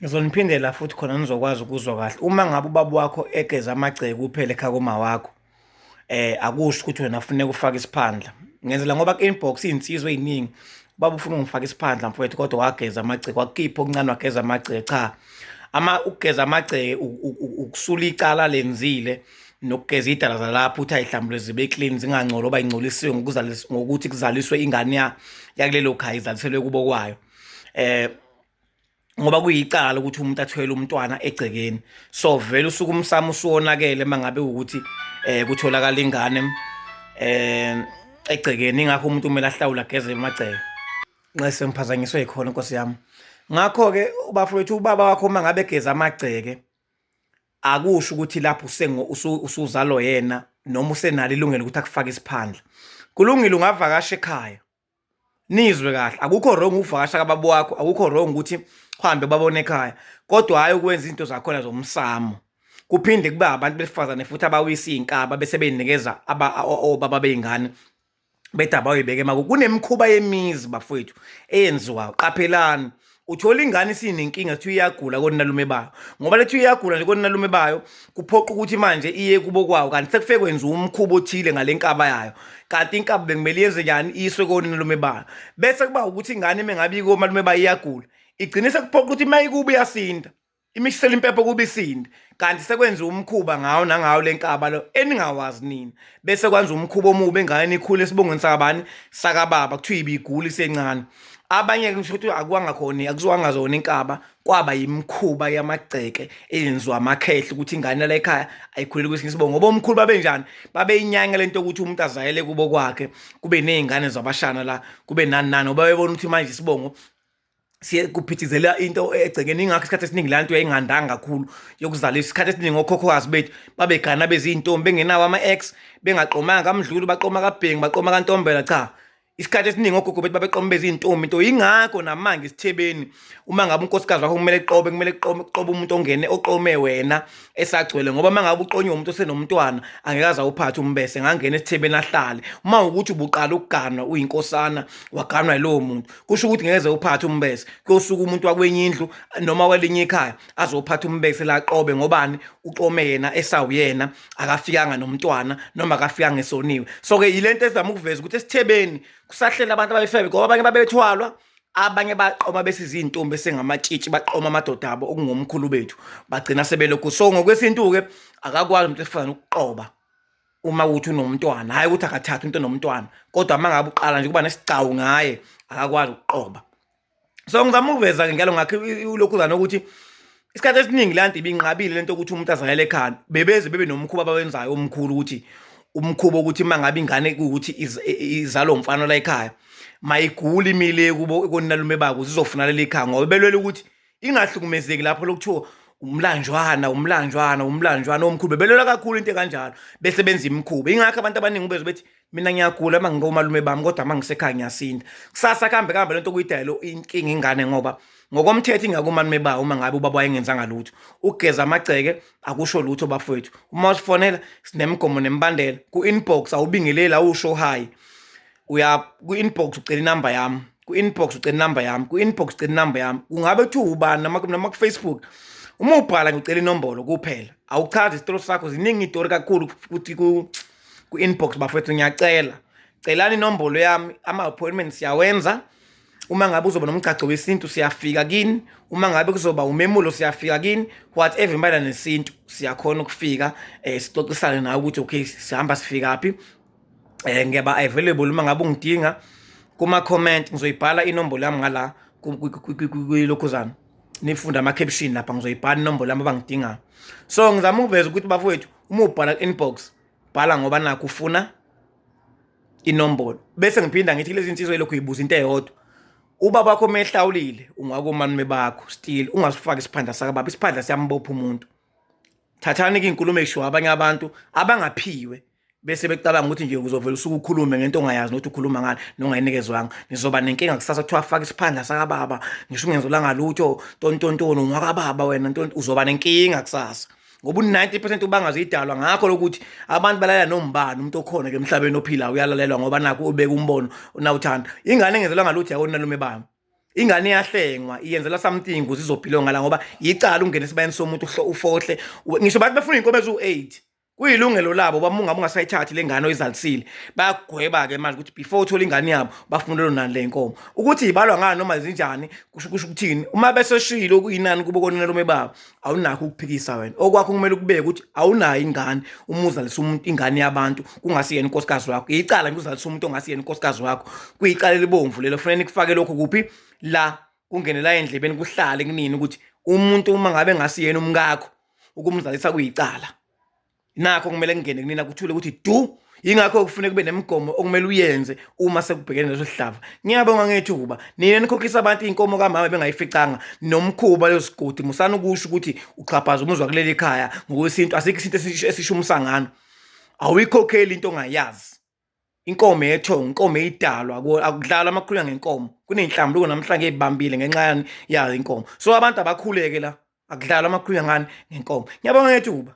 Ngizoniphindela futhi khona nizokwazi ukuzwa kahle. Uma ngabe ubaba wakho egeza amagceke kuphela ekhaya koma wakho, akusho ukuthi wena kufuneka ufake isiphandla. Ngenzela ngoba ku-inbox iy'nsizwa ey'ningi, ubaba ufuna ungifaka isiphandla mfowethu kodwa wageza amagceke, wakukipha okuncane wageza amagceke. Cha, ukugeza amagceke ukusula icala lenzile nokugeza iy'dala zalapho ukuthi ay'hlambulule zibe clean zingangcoli oba y'ngcolisiwe ngokuthi kuzaliswe ingane yakulelo khaya izaliselwe kubo kwayo. Ngoba kuyicala ukuthi umuntu athwele umntwana egcekeni, so vele usuke umsamo usuwonakele mangabe ukuthi kutholakala ingane egcekeni. Ingakho umuntu kumele ahlawule ageze amagceke. Nxa sengiphazanyiswe yikhona nkosi yami. Ngakho-ke bafowethu, ubaba wakho uma ngabe egeza amagceke, akusho ukuthi lapho usuzalwa yena noma usenalo ilungelo ukuthi akufake isiphandla. Kulungile ungavakasha ekhaya nizwe kahle, akukho wrong ukuvakasha kababa wakho, akukho wrong ukuthi uhambe babone ekhaya, kodwa hhayi ukwenza izinto zakhona zomsamo. Kuphinde kube abantu besifazane futhi abawisa iy'nkaba bese bey'nikeza obaba bey'ngane bethi abayoy'beka emakubo. Kunemikhuba yemizi bafowethu eyenziwayo, qaphelani. Uthola ingane isinenkinga kuthiwa iyagula konalume bayo, ngoba lethi iyagula nje konalume bayo kuphoqa ukuthi manje iye kubo kwawo, kanti sekufike kwenziwa umkhuba othile ngale nkaba yayo, kanti inkaba bekumele yenze njani, iyiswe konalume bayo. Bese kuba ukuthi ingane mengabe ikomalume bayo iyagula, igcine sekuphoqa ukuthi uma ikuba iyasinda, imishisela impepho kuba isinde, kanti sekwenziwa umkhuba ngawo nangawo le nkaba lo eningawazi nina. Bese kwenziwa umkhuba omubi engane ikhule esibongweni sakabani, sakababa, kuthiwa ibigula isencane. Abanye-ke ngisho ukuthi akuwangakhona, akuziwanga zona inkaba, kwaba yimikhuba yamagceke eyenziwa amakhehla ukuthi ingane la ekhaya ayikhulele kwesinye isibongo. Ngoba omkhulu babenjani, babeyinyanya lento ukuthi umuntu azayele kubo kwakhe, kube ney'ngane zabashana la, kube nani nani, ngoba bebona ukuthi manje isibongo siye kuphithizela into egcekeni. Ingakho isikhathi esiningi la nto yayingandanga kakhulu yokuzalisa. Isikhathi esiningi okhokhokazi bethu babegana beziy'ntombi bengenawo ama-ex, bengaqomanga kamdlulu, baqoma kabhengu, baqoma kantombela. Cha, isikhathi esiningi ogogo bethu babeqoma beziy'ntombi into. Yingakho namanje esithebeni uma ngabe unkosikazi wakho kumele kuqobe umuntu ongene oqome wena esagcwele, ngoba uma ngabe uqonywe umuntu osenomntwana angekaze awuphathe umbese, ngangena esithebeni ahlale. Uma ukuthi ubuqala ukuganwa uyinkosana waganwa yilowo muntu, kusho ukuthi ngeke uphathe umbese. Kuyosuka umuntu wakwenye indlu noma welinye ikhaya azophatha umbese la qobe, ngobani? Uqome yena esawuyena, akafikanga nomntwana noma akafikanga esoniwe. So-ke yilento ezama ukuveza ukuthi esithebeni kusahlela abantu ababefebe, ngoba abanye babethwalwa, abanye baqoma besiziy'ntombi esengamatshitshi, baqoma amadoda abo okungomkhulu bethu, bagcina sebelokhu. So ngokwesintu-ke akakwazi umuntu esifazane ukuqoba uma ukuthi unomntwana, hhayi ukuthi akathathe umuntu onomntwana, kodwa uma ngabe uqala nje kuba nesigcawu ngaye akakwazi ukuqoba. So ngizama ukuveza-ke ngalo ngakho ulokhuzana ukuthi isikhathi esiningi la nto ibinqabile lento ukuthi umuntu azalele ekhaya, bebeze bebe nomkhuba abawenzayo omkhulu, ukuthi umkhuba ukuthi uma ngabe ingane kuwukuthi izalwa umfana la ekhaya, mayigula imile kubo konalume babo zizofuna leli ekhaya, ngoba belwela ukuthi ingahlukumezeki lapho lokuthiwa umlanjwana omkhulu. Bebelwela kakhulu into ekanjalo, bese benza imikhuba. Ingakho abantu abaningi ubezwe bethi mina ngiyagula uma ngikomalume bami, kodwa uma ngisekhaya ngiyasinda. Kusasa kuhambe lento kuyidayela inkinga ingane, ngoba ngokomthetho ingakumalume bayo uma ngabe ubaba wayengenzanga lutho. Ukugeza amagceke akusho lutho bafowethu. Uma usifonela sinemigomo nemibandela. Ku-inbox awubingeleli, awusho hi, uya ku-inbox ucela inamba yami, ku-inbox ucela inamba yami, ku-inbox ucela inamba yami. Kungabe kuthiwa ubani noma ku-Facebook, uma ubhala ngicela inombolo kuphela, awuchazi isitolo sakho. Ziningi iy'tori kakhulu futhi ku-inbox bafowethu. Ngiyacela, celani inombolo yami, ama-appointment siyawenza. Uma ngabe uzoba nomgcaco wesintu siyafika kini, uma ngabe kuzoba umemulo siyafika kini, whatever imbala nesintu siyakhona ukufika, sixoxisane nawe ukuthi okay sihamba sifikaphi. Ngiyaba available uma ngabe ungidinga. Kuma-comment ngizoyibhala inombolo yami ngala kwilokhuzana, nifunda ama-caption lapha, ngizoyibhala inombolo yami abangidingayo. So ngizama ukuveza ukuthi bafowethu, uma ubhala ku-inbox bhala ngoba nakho ufuna inombolo, bese ngiphinda ngithi lezi nsizwa elokhu yibuza into eyodwa. Ubaba wakho mehlawulile ungakomalume bakho, still ungasifaki isiphanda sakababa. Isiphanda siyambopha umuntu. Thathani-ke iy'nkulumo ey'shiwo abanye abantu abangaphiwe, bese becabanga ukuthi nje uzovela usuke ukhulume ngento ongayazi nokuthi ukhuluma ngani nongayinikezwanga. Nizoba nenkinga kusasa kuthiwa faka isiphanda sakababa, ngisho ungenzolanga lutho, tontontoni ungwakababa wena, uzoba nenkinga kusasa, ngoba u-90% ubangaze idalwa ngakho lokuthi abantu balala nombani. Umuntu okhona ke emhlabeni ophilayo uyalalelwa, ngoba nakho ubeka umbono nawuthanda. Ingane engenzelwanga lutho yakonalume bami, ingane iyahlengwa iyenzela something ukuze izophilonga la ngoba yicala ungena esibayeni somuntu ufohle ngisho bathi bafuna inkomo ezu8 kuyilungelo labo bamunga ungasayithathi lengane oyizalisile bayagweba ke manje ukuthi before uthola ingane yabo bafuna lo nani lenkomo ukuthi ibalwa ngani noma izinjani kusho ukuthini uma beseshilo okuyinani kubo konelo mebaba awunakho ukuphikisa wena okwakho kumele kubeke ukuthi awunayo ingane umuzalisa umuntu ingane yabantu kungasiyena inkosikazi wakho icala ngizalisa umuntu ongasiyena inkosikazi wakho kuyicala libomvu lelo fanele kufake lokho kuphi la kungene la endlebeni kuhlale kunini ukuthi umuntu uma ngabe ngasiyena umkakho ukumzalisa kuyicala nakho kumele kungene kunina kuthule ukuthi du ingakho kufanele kube nemigomo okumele uyenze uma sekubhekene leso sihlava ngiyabonga ngethuba nina nikhokhisa abantu inkomo kamama bengayificanga nomkhuba lesigodi musana ukusho ukuthi uqhaphaza umuzwa kuleli ekhaya ngokwesintu asikho isinto esisho umsangano awuyikhokheli into ongayazi inkomo ethonga inkomo eyidalwa akudlala amakhulunya ngenkomo kunenhlambuko namhlanje ezibambile ngenxa yayo inkomo so abantu abakhuleke la akudlala amakhulunya ngani ngenkomo ngiyabonga ngethuba.